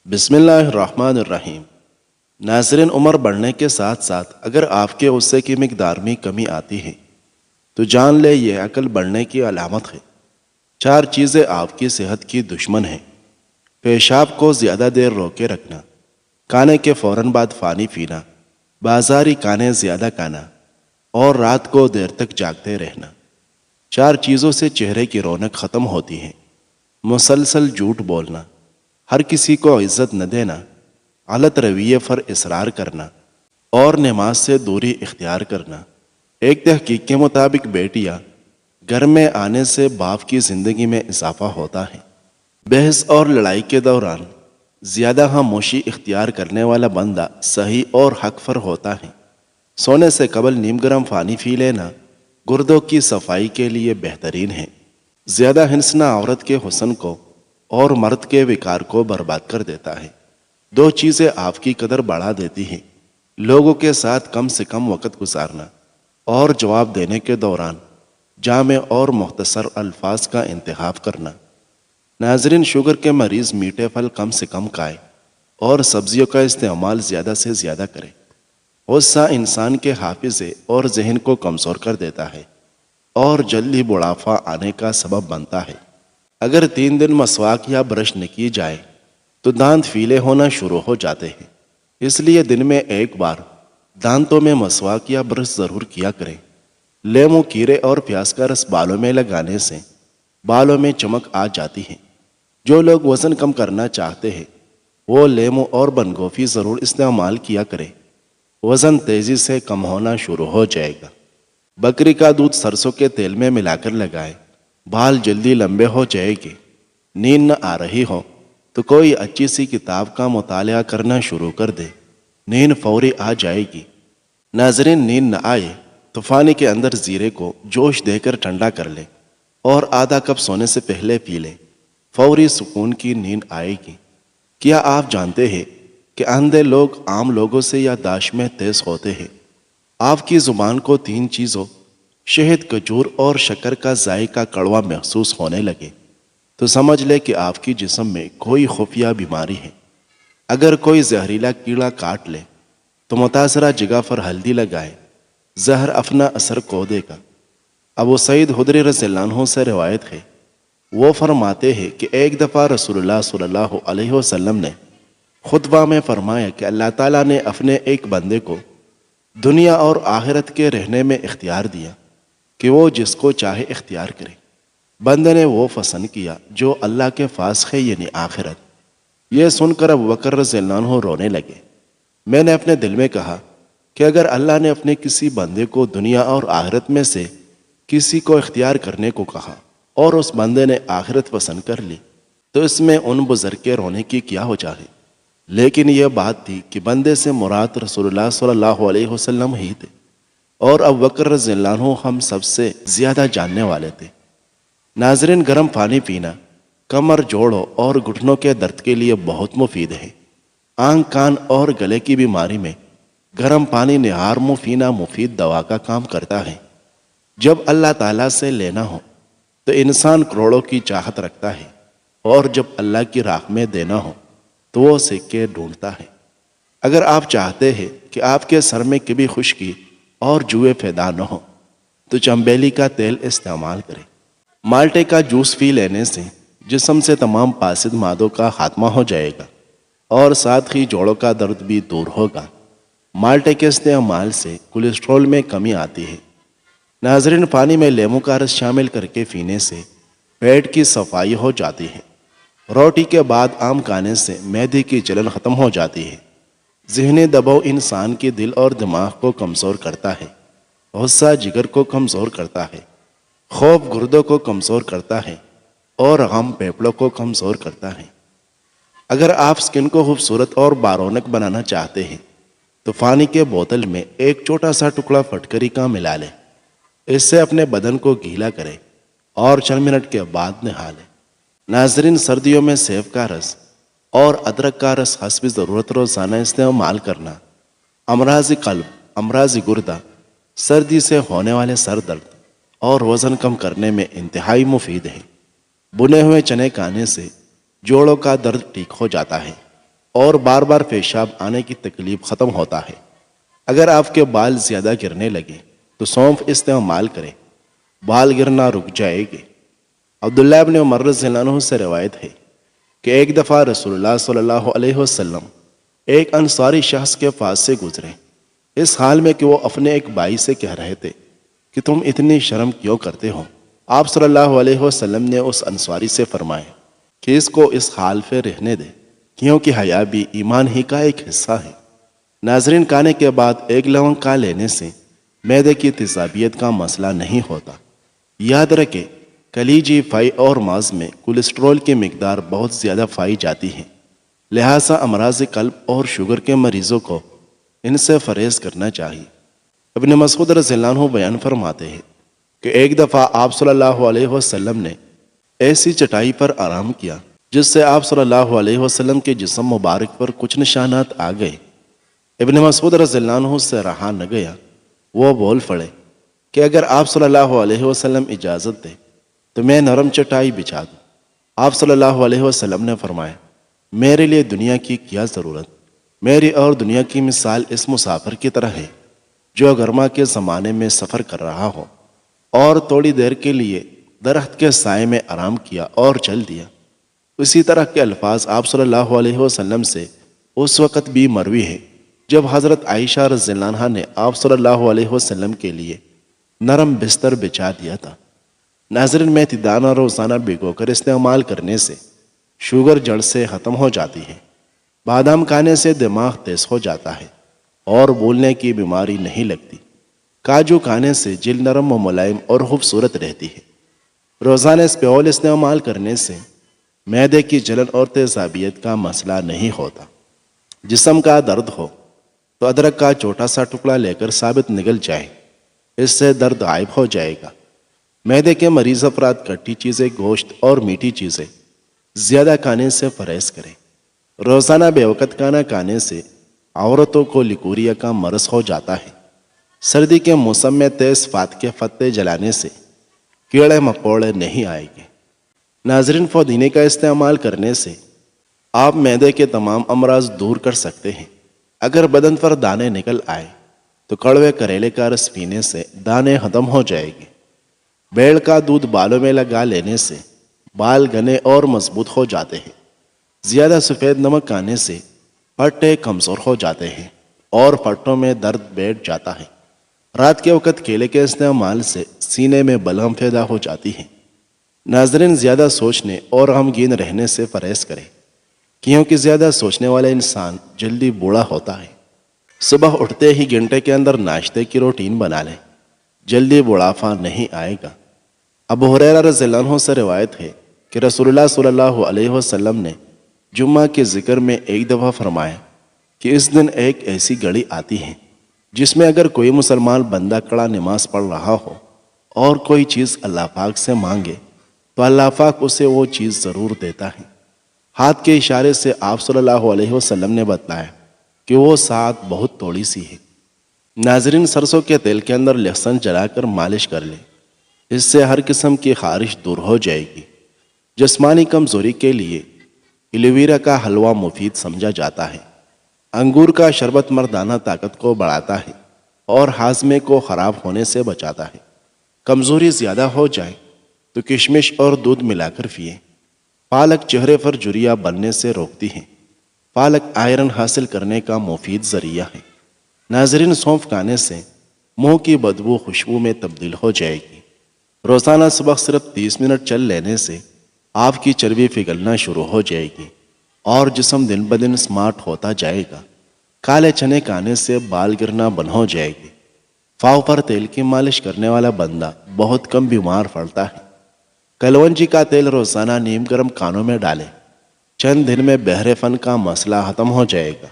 بسم اللہ الرحمن الرحیم۔ ناظرین، عمر بڑھنے کے ساتھ ساتھ اگر آپ کے غصے کی مقدار میں کمی آتی ہے تو جان لے یہ عقل بڑھنے کی علامت ہے۔ 4 چیزیں آپ کی صحت کی دشمن ہیں۔ پیشاب کو زیادہ دیر روکے رکھنا، کھانے کے فوراً بعد پانی پینا، بازاری کھانے زیادہ کھانا اور رات کو دیر تک جاگتے رہنا۔ 4 چیزوں سے چہرے کی رونق ختم ہوتی ہے۔ مسلسل جھوٹ بولنا، ہر کسی کو عزت نہ دینا، غلط رویے پر اصرار کرنا اور نماز سے دوری اختیار کرنا۔ ایک تحقیق کے مطابق بیٹیاں گھر میں آنے سے باپ کی زندگی میں اضافہ ہوتا ہے۔ بحث اور لڑائی کے دوران زیادہ خاموشی اختیار کرنے والا بندہ صحیح اور حق پر ہوتا ہے۔ سونے سے قبل نیم گرم پانی پی لینا گردوں کی صفائی کے لیے بہترین ہے۔ زیادہ ہنسنا عورت کے حسن کو اور مرد کے وقار کو برباد کر دیتا ہے۔ 2 چیزیں آپ کی قدر بڑھا دیتی ہیں: لوگوں کے ساتھ کم سے کم وقت گزارنا اور جواب دینے کے دوران جامع اور مختصر الفاظ کا انتخاب کرنا۔ ناظرین، شوگر کے مریض میٹھے پھل کم سے کم کھائیں اور سبزیوں کا استعمال زیادہ سے زیادہ کریں۔ غصہ انسان کے حافظے اور ذہن کو کمزور کر دیتا ہے اور جلدی بڑھاپا آنے کا سبب بنتا ہے۔ اگر 3 دن مسواک یا برش نہ کی جائے تو دانت پیلے ہونا شروع ہو جاتے ہیں۔ اس لیے دن میں ایک بار دانتوں میں مسواک یا برش ضرور کیا کریں۔ لیموں، کھیرے اور پیاز کا رس بالوں میں لگانے سے بالوں میں چمک آ جاتی ہے۔ جو لوگ وزن کم کرنا چاہتے ہیں وہ لیموں اور بند گوبھی ضرور استعمال کیا کریں۔ وزن تیزی سے کم ہونا شروع ہو جائے گا۔ بکری کا دودھ سرسوں کے تیل میں ملا کر لگائیں، بال جلدی لمبے ہو جائے گے۔ نیند نہ آ رہی ہو تو کوئی اچھی سی کتاب کا مطالعہ کرنا شروع کر دے، نیند فوری آ جائے گی۔ ناظرین، نیند نہ آئے تو پانی کے اندر زیرے کو جوش دے کر ٹھنڈا کر لیں اور آدھا کپ سونے سے پہلے پی لیں، فوری سکون کی نیند آئے گی۔ کیا آپ جانتے ہیں کہ اندھے لوگ عام لوگوں سے یادداشت میں تیز ہوتے ہیں؟ آپ کی زبان کو 3 چیزوں شہد، کھجور اور شکر کا ذائقہ کڑوا محسوس ہونے لگے تو سمجھ لے کہ آپ کی جسم میں کوئی خفیہ بیماری ہے۔ اگر کوئی زہریلا کیڑا کاٹ لے تو متاثرہ جگہ پر ہلدی لگائے، زہر اپنا اثر کھو دے گا۔ ابو سعید خدری رضی اللہ عنہ سے روایت ہے، وہ فرماتے ہیں کہ ایک دفعہ رسول اللہ صلی اللہ علیہ وسلم نے خطبہ میں فرمایا کہ اللہ تعالیٰ نے اپنے ایک بندے کو دنیا اور آخرت کے رہنے میں اختیار دیا کہ وہ جس کو چاہے اختیار کرے۔ بندے نے وہ پسند کیا جو اللہ کے پاس ہے، یعنی آخرت۔ یہ سن کر ابو بکر رضی اللہ عنہ رونے لگے۔ میں نے اپنے دل میں کہا کہ اگر اللہ نے اپنے کسی بندے کو دنیا اور آخرت میں سے کسی کو اختیار کرنے کو کہا اور اس بندے نے آخرت پسند کر لی تو اس میں ان بزرگ کے رونے کی کیا وجہ ہے؟ لیکن یہ بات تھی کہ بندے سے مراد رسول اللہ صلی اللہ علیہ وسلم ہی تھے اور ابو بکر رضی اللہ عنہ ہم سب سے زیادہ جاننے والے تھے۔ ناظرین، گرم پانی پینا کمر، جوڑوں اور گھٹنوں کے درد کے لیے بہت مفید ہے۔ آنکھ، کان اور گلے کی بیماری میں گرم پانی نہار منہ پینا مفید دوا کا کام کرتا ہے۔ جب اللہ تعالیٰ سے لینا ہو تو انسان کروڑوں کی چاہت رکھتا ہے اور جب اللہ کی راہ میں دینا ہو تو وہ سکے ڈھونڈتا ہے۔ اگر آپ چاہتے ہیں کہ آپ کے سر میں کبھی خشکی اور جوئے پیدا نہ ہو تو چنبیلی کا تیل استعمال کریں۔ مالٹے کا جوس پی لینے سے جسم سے تمام فاسد مادوں کا خاتمہ ہو جائے گا اور ساتھ ہی جوڑوں کا درد بھی دور ہوگا۔ مالٹے کے استعمال سے کولیسٹرول میں کمی آتی ہے۔ ناظرین، پانی میں لیموں کا رس شامل کر کے پینے سے پیٹ کی صفائی ہو جاتی ہے۔ روٹی کے بعد آم کھانے سے معدے کی جلن ختم ہو جاتی ہے۔ ذہنی دباؤ انسان کے دل اور دماغ کو کمزور کرتا ہے۔ غصہ جگر کو کمزور کرتا ہے، خوف گردوں کو کمزور کرتا ہے اور غم پھیپھڑوں کو کمزور کرتا ہے۔ اگر آپ سکن کو خوبصورت اور بارونق بنانا چاہتے ہیں تو پانی کے بوتل میں ایک چھوٹا سا ٹکڑا پھٹکری کا ملا لیں۔ اس سے اپنے بدن کو گیلا کریں اور چند منٹ کے بعد نہا لیں۔ ناظرین، سردیوں میں سیب کا رس اور ادرک کا رس حسب ضرورت روزانہ استعمال کرنا امراض قلب، امراض گردہ، سردی سے ہونے والے سر درد اور وزن کم کرنے میں انتہائی مفید ہے۔ بنے ہوئے چنے کھانے سے جوڑوں کا درد ٹھیک ہو جاتا ہے۔ اور بار بار پیشاب آنے کی تکلیف ختم ہوتا ہے۔ اگر آپ کے بال زیادہ گرنے لگے تو سونف استعمال کریں، بال گرنا رک جائے گے۔ عبداللہ ابن عمر رضی اللہ عنہ سے روایت ہے کہ ایک دفعہ رسول اللہ صلی اللہ علیہ وسلم ایک انصاری شخص کے پاس سے گزرے، اس حال میں کہ وہ اپنے ایک بھائی سے کہہ رہے تھے کہ تم اتنی شرم کیوں کرتے ہو؟ آپ صلی اللہ علیہ وسلم نے اس انصاری سے فرمایا کہ اس کو اس حال پہ رہنے دے، کیونکہ حیا بھی ایمان ہی کا ایک حصہ ہے۔ ناظرین، کھانے کے بعد ایک لونگ کھا لینے سے معدے کی تیزابیت کا مسئلہ نہیں ہوتا۔ یاد رکھیں، کلیجی، فائی اور ماز میں کولیسٹرول کی مقدار بہت زیادہ پائی جاتی ہے، لہٰذا امراض قلب اور شوگر کے مریضوں کو ان سے پرہیز کرنا چاہیے۔ ابن مسعود رضی اللہ عنہ بیان فرماتے ہیں کہ ایک دفعہ آپ صلی اللہ علیہ وسلم نے ایسی چٹائی پر آرام کیا جس سے آپ صلی اللہ علیہ وسلم کے جسم مبارک پر کچھ نشانات آ گئے۔ ابن مسعود رضی اللہ عنہ سے رہا نہ گیا، وہ بول پڑے کہ اگر آپ صلی اللہ علیہ وسلم اجازت دے تو میں نرم چٹائی بچھا دوں۔ آپ صلی اللہ علیہ وسلم نے فرمایا، میرے لیے دنیا کی کیا ضرورت؟ میری اور دنیا کی مثال اس مسافر کی طرح ہے جو گرما کے زمانے میں سفر کر رہا ہو اور تھوڑی دیر کے لیے درخت کے سائے میں آرام کیا اور چل دیا۔ اسی طرح کے الفاظ آپ صلی اللہ علیہ وسلم سے اس وقت بھی مروی ہے جب حضرت عائشہ رضی اللہ عنہا نے آپ صلی اللہ علیہ وسلم کے لیے نرم بستر بچھا دیا تھا۔ ناظرین، میتھی دانہ روزانہ بھگو کر استعمال کرنے سے شوگر جڑ سے ختم ہو جاتی ہے۔ بادام کھانے سے دماغ تیز ہو جاتا ہے اور بھولنے کی بیماری نہیں لگتی۔ کاجو کھانے سے جلد نرم و ملائم اور خوبصورت رہتی ہے۔ روزانہ اسپیول استعمال کرنے سے معدے کی جلن اور تیزابیت کا مسئلہ نہیں ہوتا۔ جسم کا درد ہو تو ادرک کا چھوٹا سا ٹکڑا لے کر ثابت نگل جائے، اس سے درد غائب ہو جائے گا۔ معدے کے مریض افراد کھٹی چیزیں، گوشت اور میٹھی چیزیں زیادہ کھانے سے پرہیز کریں۔ روزانہ بے وقت کھانا کھانے سے عورتوں کو لیکوریا کا مرض ہو جاتا ہے۔ سردی کے موسم میں تیز پات کے پتے جلانے سے کیڑے مکوڑے نہیں آئیں گے۔ ناظرین، پودینے کا استعمال کرنے سے آپ معدے کے تمام امراض دور کر سکتے ہیں۔ اگر بدن پر دانے نکل آئے تو کڑوے کریلے کا رس پینے سے دانے ختم ہو جائے گے۔ بیل کا دودھ بالوں میں لگا لینے سے بال گھنے اور مضبوط ہو جاتے ہیں۔ زیادہ سفید نمک کھانے سے پٹے کمزور ہو جاتے ہیں اور پٹوں میں درد بیٹھ جاتا ہے۔ رات کے وقت کیلے کے استعمال سے سینے میں بلغم پیدا ہو جاتی ہے۔ ناظرین، زیادہ سوچنے اور غمگین رہنے سے پرہیز کریں، کیونکہ زیادہ سوچنے والا انسان جلدی بوڑھا ہوتا ہے۔ صبح اٹھتے ہی گھنٹے کے اندر ناشتے کی روٹین بنا لیں، جلدی بڑھاپا نہیں آئے گا۔ ابو ہریرہ رضی اللہ عنہ سے روایت ہے کہ رسول اللہ صلی اللہ علیہ وسلم نے جمعہ کے ذکر میں ایک دفعہ فرمایا کہ اس دن ایک ایسی گھڑی آتی ہے جس میں اگر کوئی مسلمان بندہ کڑا نماز پڑھ رہا ہو اور کوئی چیز اللہ پاک سے مانگے تو اللہ پاک اسے وہ چیز ضرور دیتا ہے۔ ہاتھ کے اشارے سے آپ صلی اللہ علیہ وسلم نے بتلایا کہ وہ ساعت بہت تھوڑی سی ہے۔ ناظرین، سرسوں کے تیل کے اندر لہسن جلا کر مالش کر لیں، اس سے ہر قسم کی خارش دور ہو جائے گی۔ جسمانی کمزوری کے لیے ایلوویرا کا حلوہ مفید سمجھا جاتا ہے۔ انگور کا شربت مردانہ طاقت کو بڑھاتا ہے اور ہاضمے کو خراب ہونے سے بچاتا ہے۔ کمزوری زیادہ ہو جائے تو کشمش اور دودھ ملا کر پئیں۔ پالک چہرے پر جھریاں بننے سے روکتی ہے۔ پالک آئرن حاصل کرنے کا مفید ذریعہ ہے۔ ناظرین، سونف کھانے سے منہ کی بدبو خوشبو میں تبدیل ہو جائے گی۔ روزانہ صبح صرف 30 منٹ چل لینے سے آپ کی چربی پگھلنا شروع ہو جائے گی اور جسم دن بدن سمارٹ ہوتا جائے گا۔ کالے چنے کھانے سے بال گرنا بند ہو جائے گی۔ پاؤں پر تیل کی مالش کرنے والا بندہ بہت کم بیمار پڑتا ہے۔ کلونجی کا تیل روزانہ نیم گرم کانوں میں ڈالیں، چند دن میں بہرے پن کا مسئلہ ختم ہو جائے گا۔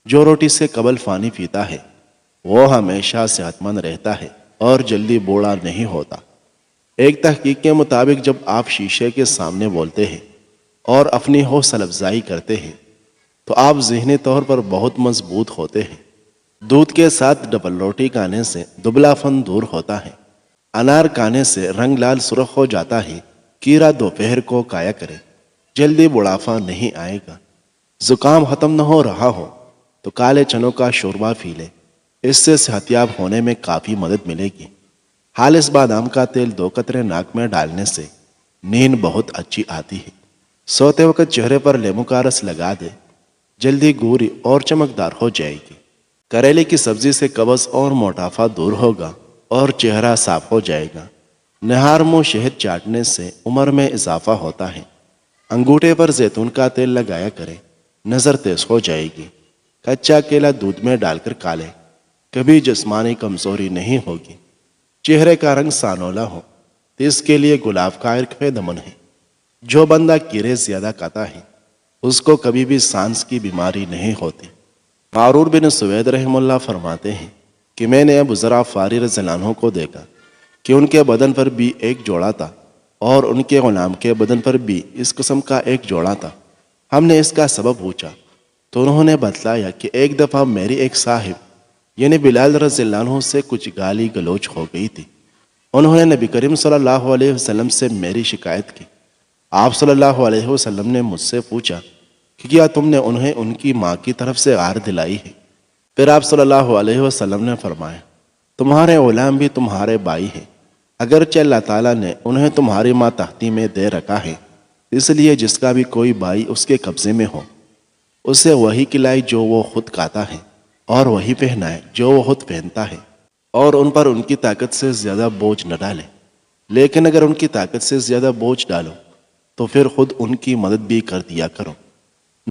جو روٹی سے قبل پانی پیتا ہے وہ ہمیشہ صحت مند رہتا ہے اور جلدی بوڑھا نہیں ہوتا۔ ایک تحقیق کے مطابق جب آپ شیشے کے سامنے بولتے ہیں اور اپنی حوصلہ افزائی کرتے ہیں تو آپ ذہنی طور پر بہت مضبوط ہوتے ہیں۔ دودھ کے ساتھ ڈبل روٹی کھانے سے دبلا پن دور ہوتا ہے۔ انار کھانے سے رنگ لال سرخ ہو جاتا ہے۔ کیرا دوپہر کو کھایا کرے، جلدی بڑھاپا نہیں آئے گا۔ زکام ختم نہ ہو رہا ہو تو کالے چنوں کا شوربہ پی لے، اس سے صحتیاب ہونے میں کافی مدد ملے گی۔ خالص بادام کا تیل 2 قطرے ناک میں ڈالنے سے نیند بہت اچھی آتی ہے۔ سوتے وقت چہرے پر لیموں کا رس لگا دے، جلدی گوری اور چمکدار ہو جائے گی۔ کریلے کی سبزی سے قبض اور موٹافا دور ہوگا اور چہرہ صاف ہو جائے گا۔ نہار منہ شہد چاٹنے سے عمر میں اضافہ ہوتا ہے۔ انگوٹھے پر زیتون کا تیل لگایا کرے، نظر تیز ہو جائے گی۔ کچا کیلا دودھ میں ڈال کر کھا لے، کبھی جسمانی کمزوری نہیں ہوگی۔ چہرے کا رنگ سانولا ہو تو اس کے لیے گلاب کا عرق فائدہ مند ہے۔ جو بندہ کیڑے زیادہ کھاتا ہے اس کو کبھی بھی سانس کی بیماری نہیں ہوتی۔ معرور بن سوید رحم اللہ فرماتے ہیں کہ میں نے ابو ذر غفاری رضی اللہ عنہ کو دیکھا کہ ان کے بدن پر بھی ایک جوڑا تھا اور ان کے غلام کے بدن پر بھی اس قسم کا ایک جوڑا تھا۔ ہم نے اس کا سبب پوچھا تو انہوں نے بتلایا کہ ایک دفعہ میری ایک صاحب یعنی بلال رضی اللہ عنہ سے کچھ گالی گلوچ ہو گئی تھی۔ انہوں نے نبی کریم صلی اللہ علیہ وسلم سے میری شکایت کی۔ آپ صلی اللہ علیہ وسلم نے مجھ سے پوچھا کہ کیا تم نے انہیں ان کی ماں کی طرف سے غار دلائی ہے؟ پھر آپ صلی اللہ علیہ وسلم نے فرمایا تمہارے غلام بھی تمہارے بھائی ہیں، اگرچہ اللہ تعالیٰ نے انہیں تمہاری ماں تحتی میں دے رکھا ہے، اس لیے جس کا بھی کوئی بھائی اس کے قبضے میں ہو اسے وہی کھلائے جو وہ خود کھاتا ہے اور وہی پہنائے جو وہ خود پہنتا ہے، اور ان پر ان کی طاقت سے زیادہ بوجھ نہ ڈالے۔ لیکن اگر ان کی طاقت سے زیادہ بوجھ ڈالو تو پھر خود ان کی مدد بھی کر دیا کرو۔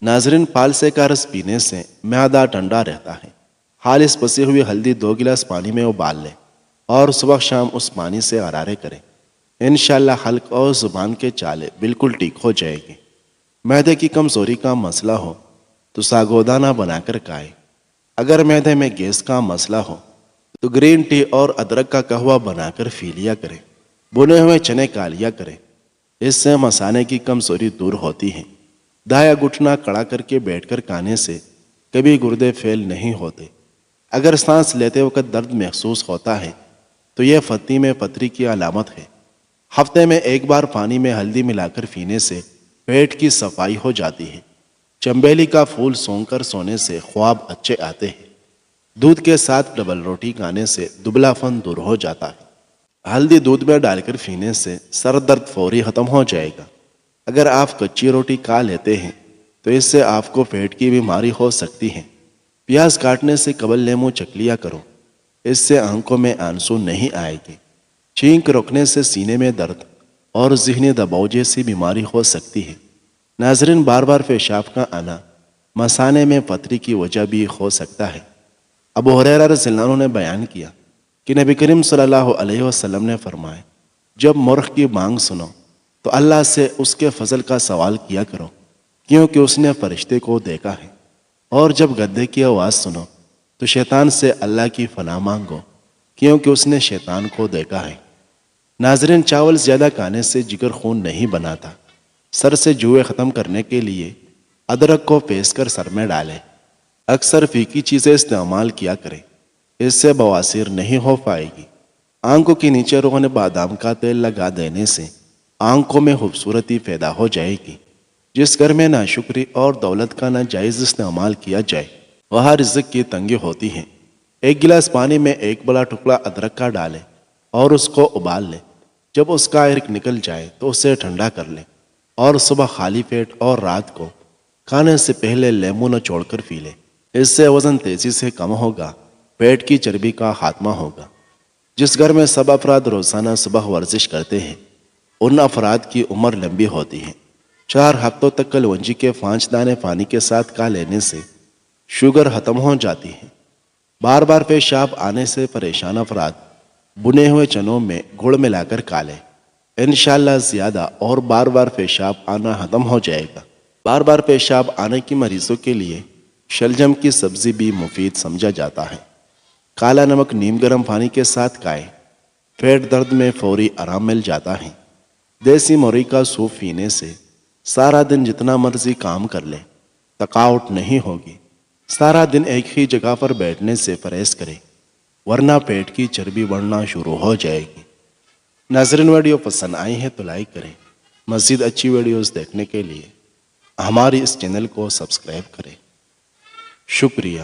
ناظرین، پالسے کا رس پینے سے معدہ ٹھنڈا رہتا ہے۔ خالص پسی ہوئی ہلدی 2 گلاس پانی میں ابال لے اور صبح شام اس پانی سے غرارے کرے۔ انشاءاللہ حلق اور زبان کے چالے بالکل ٹھیک ہو جائے گی۔ معدے کی کمزوری کا مسئلہ ہو تو ساگودانہ بنا کر کھائے۔ اگر معدے میں گیس کا مسئلہ ہو تو گرین ٹی اور ادرک کا قہوہ بنا کر پی لیا کرے۔ بنے ہوئے چنے کھا لیا کرے، اس سے مثانے کی کمزوری دور ہوتی ہے۔ دایا گھٹنا کڑا کر کے بیٹھ کر کھانے سے کبھی گردے فیل نہیں ہوتے۔ اگر سانس لیتے وقت درد محسوس ہوتا ہے تو یہ فتی میں پتھری کی علامت ہے۔ ہفتے میں ایک بار پانی میں ہلدی ملا کر پینے سے پیٹ کی صفائی ہو جاتی ہے۔ چنبیلی کا پھول سونگھ کر سونے سے خواب اچھے آتے ہیں۔ دودھ کے ساتھ ڈبل روٹی کھانے سے دبلا پن دور ہو جاتا ہے۔ ہلدی دودھ میں ڈال کر پینے سے سر درد فوری ختم ہو جائے گا۔ اگر آپ کچی روٹی کھا لیتے ہیں تو اس سے آپ کو پیٹ کی بیماری ہو سکتی ہے۔ پیاز کاٹنے سے قبل لیموں چکھ لیا کرو، اس سے آنکھوں میں آنسو نہیں آئے گی۔ چھینک روکنے سے سینے میں درد اور ذہنی دباؤ جیسی بیماری ہو سکتی ہے۔ ناظرین، بار بار پیشاب کا آنا مثانے میں پتھری کی وجہ بھی ہو سکتا ہے۔ ابو ہریرہ رضی اللہ عنہ نے بیان کیا کہ نبی کریم صلی اللہ علیہ وسلم نے فرمایا جب مرغ کی بانگ سنو تو اللہ سے اس کے فضل کا سوال کیا کرو کیونکہ اس نے فرشتے کو دیکھا ہے، اور جب گدے کی آواز سنو تو شیطان سے اللہ کی پناہ مانگو کیونکہ اس نے شیطان کو دیکھا ہے۔ ناظرین، چاول زیادہ کھانے سے جگر خون نہیں بناتا۔ سر سے جوئیں ختم کرنے کے لیے ادرک کو پیس کر سر میں ڈالیں۔ اکثر پھیکی چیزیں استعمال کیا کریں، اس سے بواسیر نہیں ہو پائے گی۔ آنکھوں کے نیچے روغن بادام کا تیل لگا دینے سے آنکھوں میں خوبصورتی پیدا ہو جائے گی۔ جس گھر میں ناشکری اور دولت کا ناجائز استعمال کیا جائے وہاں رزق کی تنگی ہوتی ہے۔ 1 گلاس پانی میں 1 بڑا ٹکڑا ادرک کا ڈالیں اور اس کو ابال لیں۔ جب اس کا عرق نکل جائے تو اسے ٹھنڈا کر لیں اور صبح خالی پیٹ اور رات کو کھانے سے پہلے لیموں نچوڑ کر پی لیں۔ اس سے وزن تیزی سے کم ہوگا، پیٹ کی چربی کا خاتمہ ہوگا۔ جس گھر میں سب افراد روزانہ صبح ورزش کرتے ہیں ان افراد کی عمر لمبی ہوتی ہے۔ 4 ہفتوں تک کلونجی کے 5 دانے پانی کے ساتھ کھا لینے سے شوگر ختم ہو جاتی ہے۔ بار بار پیشاب آنے سے پریشان افراد بنے ہوئے چنوں میں گڑ ملا کر کھا لیں۔ انشاءاللہ زیادہ اور بار بار پیشاب آنا ختم ہو جائے گا۔ بار بار پیشاب آنے کی مریضوں کے لیے شلجم کی سبزی بھی مفید سمجھا جاتا ہے۔ کالا نمک نیم گرم پانی کے ساتھ کھائیں، پیٹ درد میں فوری آرام مل جاتا ہے۔ دیسی موری کا سوپ پینے سے سارا دن جتنا مرضی کام کر لیں، تھکاوٹ نہیں ہوگی۔ سارا دن ایک ہی جگہ پر بیٹھنے سے پرہیز کریں ورنہ پیٹ کی چربی بڑھنا شروع ہو جائے گی۔ ناظرین، ویڈیو پسند آئی ہے تو لائک کریں۔ مزید اچھی ویڈیوز دیکھنے کے لیے ہمارے اس چینل کو سبسکرائب کریں۔ شکریہ۔